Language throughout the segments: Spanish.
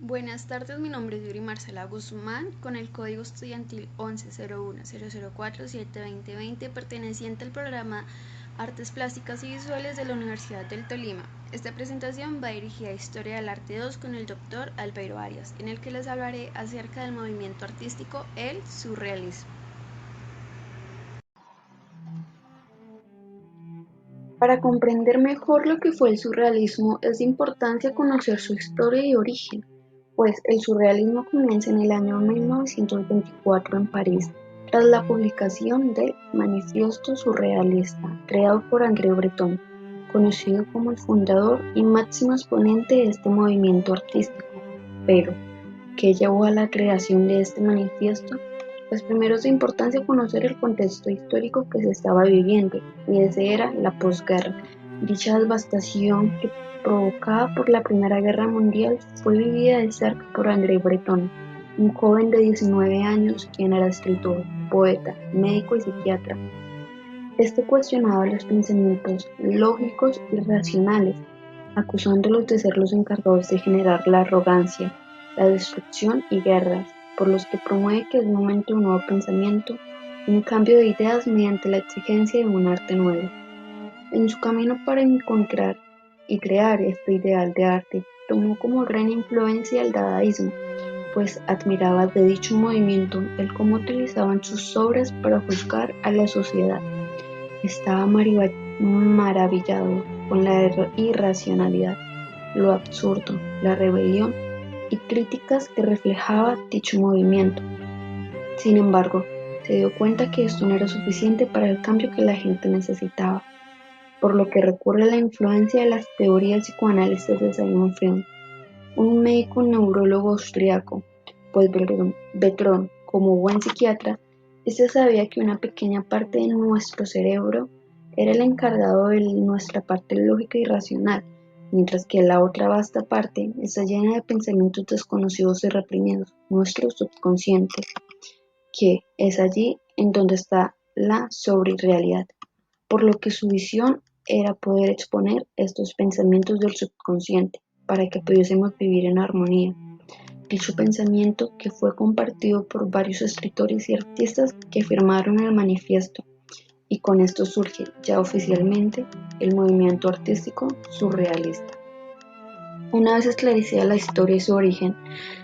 Buenas tardes, mi nombre es Yuri Marcela Guzmán, con el código estudiantil 110100472020, perteneciente al programa Artes Plásticas y Visuales de la Universidad del Tolima. Esta presentación va dirigida a Historia del Arte 2 con el doctor Albeiro Arias, en el que les hablaré acerca del movimiento artístico, el surrealismo. Para comprender mejor lo que fue el surrealismo es de importancia conocer su historia y origen, pues el surrealismo comienza en el año 1924 en París, tras la publicación del Manifiesto Surrealista, creado por André Breton, conocido como el fundador y máximo exponente de este movimiento artístico. Pero, ¿qué llevó a la creación de este manifiesto? Pues primero es de importancia conocer el contexto histórico que se estaba viviendo, y ese era la posguerra. Dicha devastación que provocada por la Primera Guerra Mundial fue vivida de cerca por André Breton, un joven de 19 años quien era escritor, poeta, médico y psiquiatra. Este cuestionaba los pensamientos lógicos y racionales, acusándolos de ser los encargados de generar la arrogancia, la destrucción y guerras, por los que promueve que es momento de un nuevo pensamiento, un cambio de ideas mediante la exigencia de un arte nuevo. En su camino para encontrar y crear este ideal de arte, tomó como gran influencia el dadaísmo, pues admiraba de dicho movimiento el cómo utilizaban sus obras para juzgar a la sociedad. Estaba maravillado con la irracionalidad, lo absurdo, la rebelión y críticas que reflejaba dicho movimiento. Sin embargo, se dio cuenta que esto no era suficiente para el cambio que la gente necesitaba, por lo que recurre a la influencia de las teorías psicoanalistas de Sigmund Freud, un médico neurólogo austriaco, pues Breton, como buen psiquiatra, este sabía que una pequeña parte de nuestro cerebro era el encargado de nuestra parte lógica y racional, mientras que la otra vasta parte está llena de pensamientos desconocidos y reprimidos, nuestro subconsciente, que es allí en donde está la sobrerealidad, por lo que su visión era poder exponer estos pensamientos del subconsciente para que pudiésemos vivir en armonía. Dicho pensamiento que fue compartido por varios escritores y artistas que firmaron el manifiesto, y con esto surge ya oficialmente el movimiento artístico surrealista. Una vez esclarecida la historia y su origen,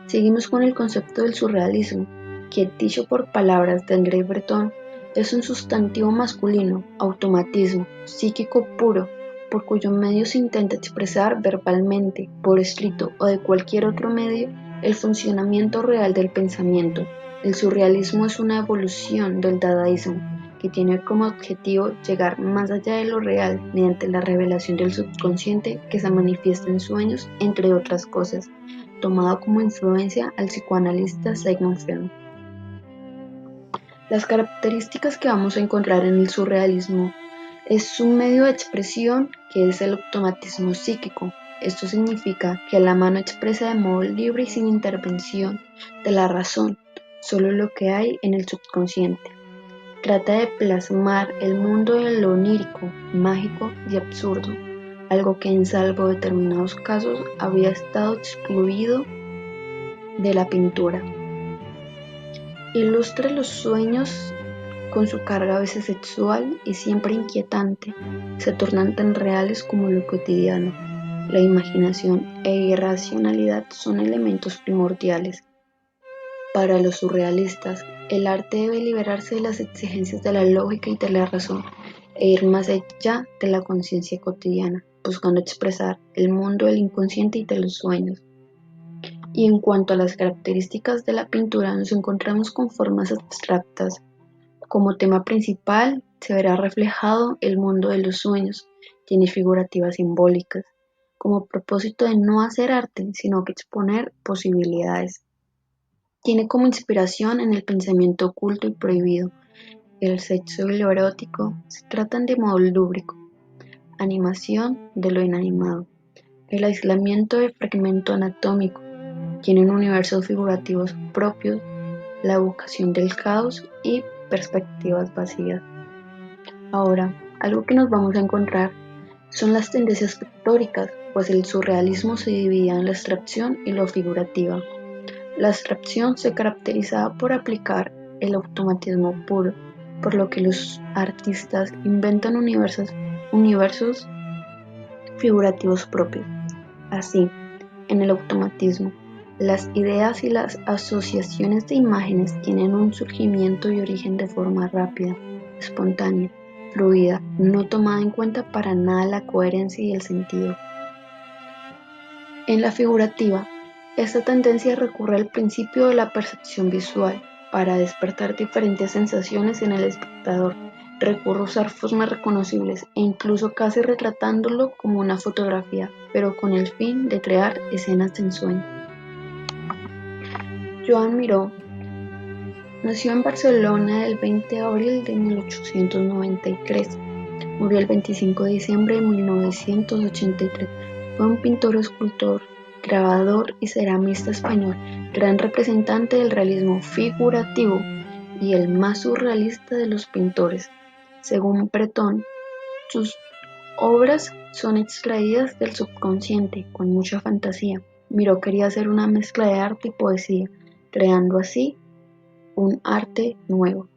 seguimos con el concepto del surrealismo, que dicho por palabras de André Breton, es un sustantivo masculino, automatismo, psíquico puro, por cuyo medio se intenta expresar verbalmente, por escrito o de cualquier otro medio, el funcionamiento real del pensamiento. El surrealismo es una evolución del dadaísmo, que tiene como objetivo llegar más allá de lo real mediante la revelación del subconsciente que se manifiesta en sueños, entre otras cosas, tomado como influencia al psicoanalista Sigmund Freud. Las características que vamos a encontrar en el surrealismo es un medio de expresión que es el automatismo psíquico. Esto significa que la mano expresa de modo libre y sin intervención de la razón, solo lo que hay en el subconsciente. Trata de plasmar el mundo de lo onírico, mágico y absurdo, algo que en salvo determinados casos había estado excluido de la pintura. Ilustra los sueños con su carga a veces sexual y siempre inquietante, se tornan tan reales como lo cotidiano. La imaginación e irracionalidad son elementos primordiales. Para los surrealistas, el arte debe liberarse de las exigencias de la lógica y de la razón e ir más allá de la conciencia cotidiana, buscando expresar el mundo del inconsciente y de los sueños. Y en cuanto a las características de la pintura, nos encontramos con formas abstractas. Como tema principal se verá reflejado el mundo de los sueños, tiene figurativas simbólicas, como propósito de no hacer arte, sino que exponer posibilidades. Tiene como inspiración en el pensamiento oculto y prohibido, el sexo y lo erótico se tratan de modo lúbrico, animación de lo inanimado, el aislamiento del fragmento anatómico, tienen universos figurativos propios, la evocación del caos y perspectivas vacías. Ahora, algo que nos vamos a encontrar son las tendencias pictóricas, pues el surrealismo se dividía en la abstracción y lo figurativa. La abstracción se caracterizaba por aplicar el automatismo puro, por lo que los artistas inventan universos figurativos propios. Así, en el automatismo, las ideas y las asociaciones de imágenes tienen un surgimiento y origen de forma rápida, espontánea, fluida, no tomada en cuenta para nada la coherencia y el sentido. En la figurativa, esta tendencia recurre al principio de la percepción visual para despertar diferentes sensaciones en el espectador. Recurre a usar formas reconocibles e incluso casi retratándolo como una fotografía, pero con el fin de crear escenas de ensueño. Joan Miró nació en Barcelona el 20 de abril de 1893. Murió el 25 de diciembre de 1983. Fue un pintor, escultor, grabador y ceramista español, gran representante del realismo figurativo y el más surrealista de los pintores. Según Breton, sus obras son extraídas del subconsciente con mucha fantasía. Miró quería hacer una mezcla de arte y poesía, creando así un arte nuevo.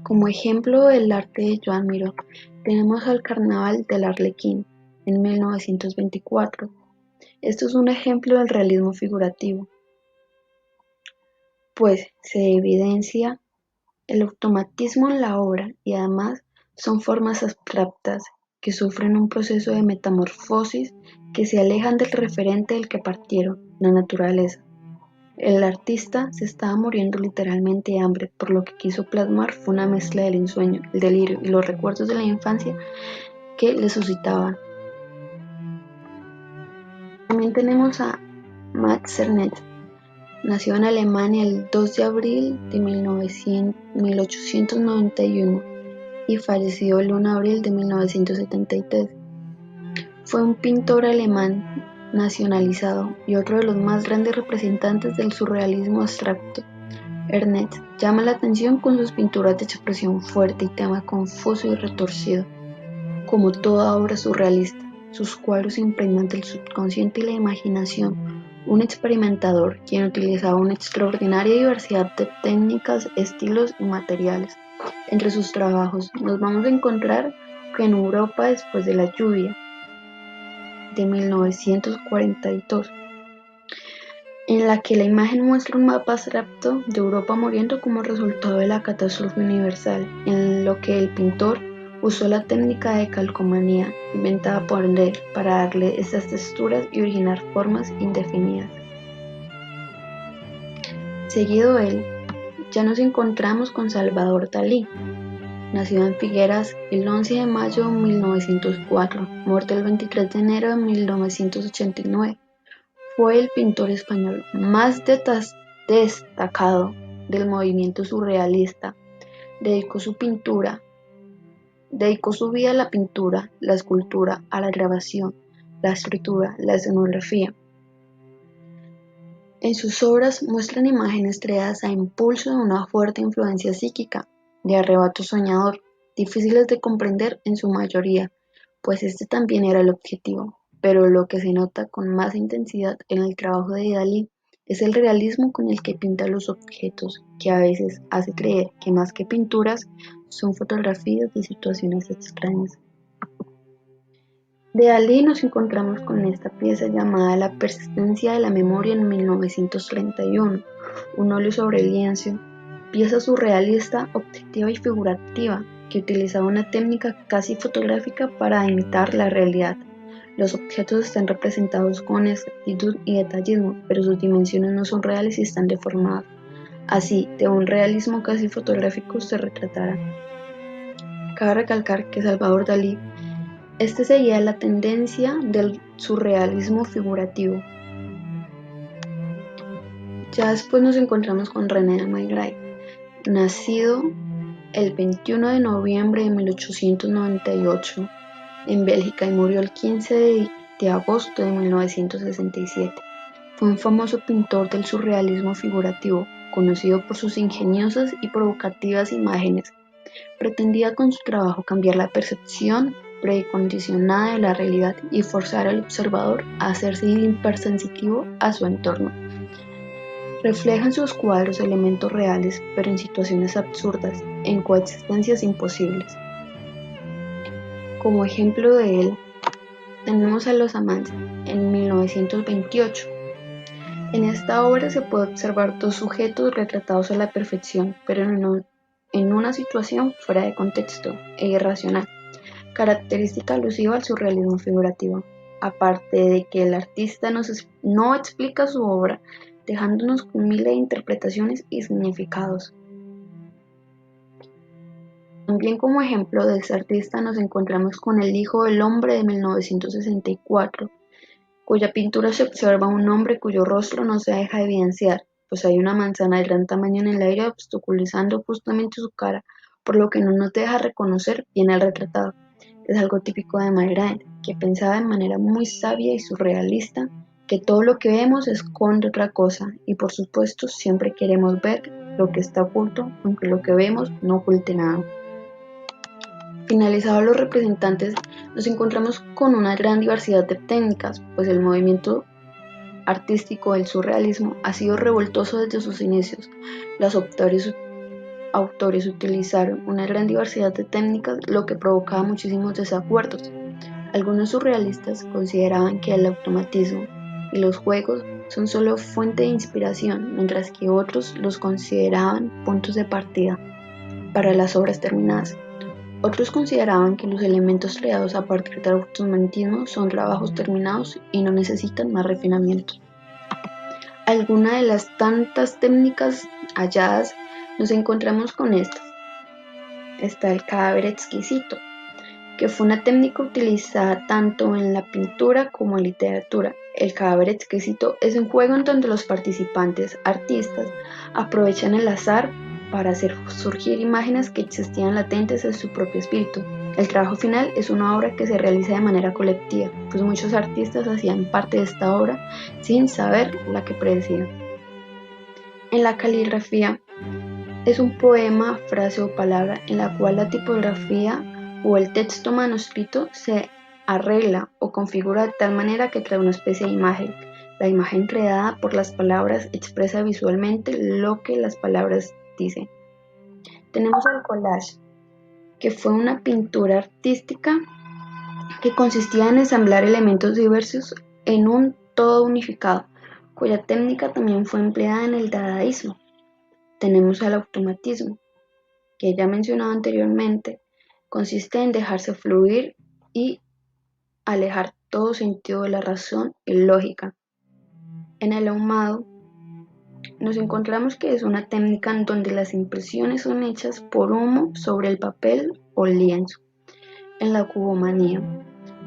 Como ejemplo del arte de Joan Miró, tenemos al Carnaval del Arlequín en 1924. Esto es un ejemplo del realismo figurativo, pues se evidencia el automatismo en la obra y además son formas abstractas que sufren un proceso de metamorfosis que se alejan del referente del que partieron, la naturaleza. El artista se estaba muriendo literalmente de hambre, por lo que quiso plasmar fue una mezcla del ensueño, el delirio y los recuerdos de la infancia que le suscitaban. También tenemos a Max Ernst. Nació en Alemania el 2 de abril de 1891 y falleció el 1 de abril de 1973. Fue un pintor alemán nacionalizado y otro de los más grandes representantes del surrealismo abstracto. Ernst llama la atención con sus pinturas de expresión fuerte y tema confuso y retorcido. Como toda obra surrealista, sus cuadros impregnan del subconsciente y la imaginación. Un experimentador quien utilizaba una extraordinaria diversidad de técnicas, estilos y materiales. Entre sus trabajos nos vamos a encontrar que en Europa después de la lluvia, de 1942, en la que la imagen muestra un mapa abstracto de Europa muriendo como resultado de la catástrofe universal, en lo que el pintor usó la técnica de calcomanía inventada por él para darle estas texturas y originar formas indefinidas. Seguido él, ya nos encontramos con Salvador Dalí. Nacido en Figueras el 11 de mayo de 1904, muerto el 23 de enero de 1989. Fue el pintor español más destacado del movimiento surrealista. Dedicó su vida a la pintura, la escultura, a la grabación, la escritura, la escenografía. En sus obras muestran imágenes creadas a impulso de una fuerte influencia psíquica, de arrebato soñador, difíciles de comprender en su mayoría, pues este también era el objetivo. Pero lo que se nota con más intensidad en el trabajo de Dalí es el realismo con el que pinta los objetos, que a veces hace creer que más que pinturas son fotografías de situaciones extrañas. De Dalí nos encontramos con esta pieza llamada La persistencia de la memoria en 1931, un óleo sobre lienzo, pieza surrealista, objetiva y figurativa, que utilizaba una técnica casi fotográfica para imitar la realidad. Los objetos están representados con exactitud y detallismo, pero sus dimensiones no son reales y están deformadas. Así, de un realismo casi fotográfico se retratará. Cabe recalcar que Salvador Dalí seguía la tendencia del surrealismo figurativo. Ya después nos encontramos con René Magritte, nacido el 21 de noviembre de 1898 en Bélgica y murió el 15 de agosto de 1967. Fue un famoso pintor del surrealismo figurativo, conocido por sus ingeniosas y provocativas imágenes. Pretendía con su trabajo cambiar la percepción precondicionada de la realidad y forzar al observador a hacerse hipersensitivo a su entorno. Refleja en sus cuadros elementos reales, pero en situaciones absurdas, en coexistencias imposibles. Como ejemplo de él, tenemos a Los Amantes, en 1928. En esta obra se puede observar dos sujetos retratados a la perfección, pero en una situación fuera de contexto e irracional, característica alusiva al surrealismo figurativo. Aparte de que el artista no explica su obra, dejándonos con miles de interpretaciones y significados. También como ejemplo de este artista nos encontramos con El Hijo del Hombre de 1964, cuya pintura se observa un hombre cuyo rostro no se deja evidenciar, pues hay una manzana de gran tamaño en el aire obstaculizando justamente su cara, por lo que no nos deja reconocer bien al retratado. Es algo típico de Magritte, que pensaba de manera muy sabia y surrealista que todo lo que vemos esconde otra cosa, y por supuesto siempre queremos ver lo que está oculto, aunque lo que vemos no oculte nada. Finalizados los representantes, nos encontramos con una gran diversidad de técnicas, pues el movimiento artístico del surrealismo ha sido revoltoso desde sus inicios. Los autores utilizaron una gran diversidad de técnicas, lo que provocaba muchísimos desacuerdos. Algunos surrealistas consideraban que el automatismo y los juegos son solo fuente de inspiración, mientras que otros los consideraban puntos de partida para las obras terminadas. Otros consideraban que los elementos creados a partir del automatismo son trabajos terminados y no necesitan más refinamiento. Algunas de las tantas técnicas halladas nos encontramos con estas. Está el cadáver exquisito, que fue una técnica utilizada tanto en la pintura como en literatura. El cadáver exquisito es un juego en donde los participantes, artistas, aprovechan el azar para hacer surgir imágenes que existían latentes en su propio espíritu. El trabajo final es una obra que se realiza de manera colectiva, pues muchos artistas hacían parte de esta obra sin saber la que predecían. En la caligrafía es un poema, frase o palabra en la cual la tipografía o el texto manuscrito se arregla o configura de tal manera que trae una especie de imagen. La imagen creada por las palabras expresa visualmente lo que las palabras dicen. Tenemos el collage, que fue una pintura artística que consistía en ensamblar elementos diversos en un todo unificado, cuya técnica también fue empleada en el dadaísmo. Tenemos el automatismo, que ya mencionado anteriormente, consiste en dejarse fluir y alejar todo sentido de la razón y lógica. En el ahumado nos encontramos que es una técnica en donde las impresiones son hechas por humo sobre el papel o lienzo. En la cubomanía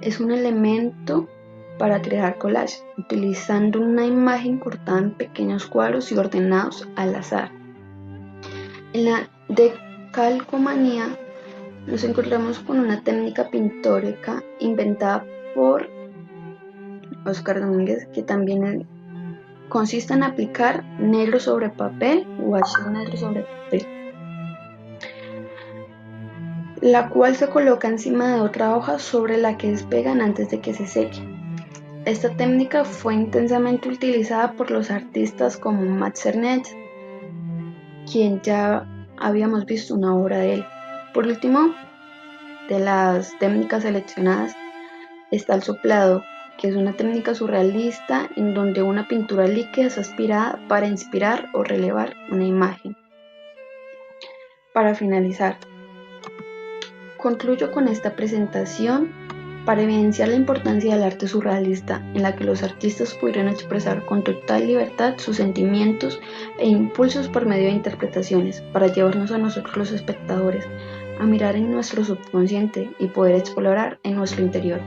es un elemento para crear collage, utilizando una imagen cortada en pequeños cuadros y ordenados al azar. En la decalcomanía nos encontramos con una técnica pintórica inventada por Oscar Domínguez, que también consiste en aplicar negro sobre papel o hacer negro sobre papel, la cual se coloca encima de otra hoja sobre la que despegan antes de que se seque. Esta técnica fue intensamente utilizada por los artistas como Max Ernst, quien ya habíamos visto una obra de él. Por último, de las técnicas seleccionadas está el soplado, que es una técnica surrealista en donde una pintura líquida es aspirada para inspirar o relevar una imagen. Para finalizar, concluyo con esta presentación para evidenciar la importancia del arte surrealista, en la que los artistas pudieron expresar con total libertad sus sentimientos e impulsos por medio de interpretaciones, para llevarnos a nosotros los espectadores a mirar en nuestro subconsciente y poder explorar en nuestro interior.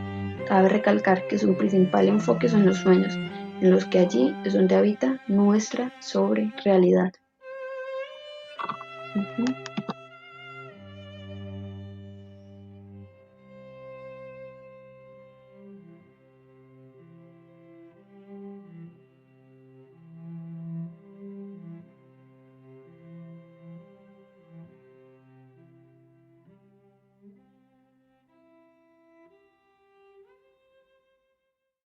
Cabe recalcar que su principal enfoque son los sueños, en los que allí es donde habita nuestra sobrerealidad.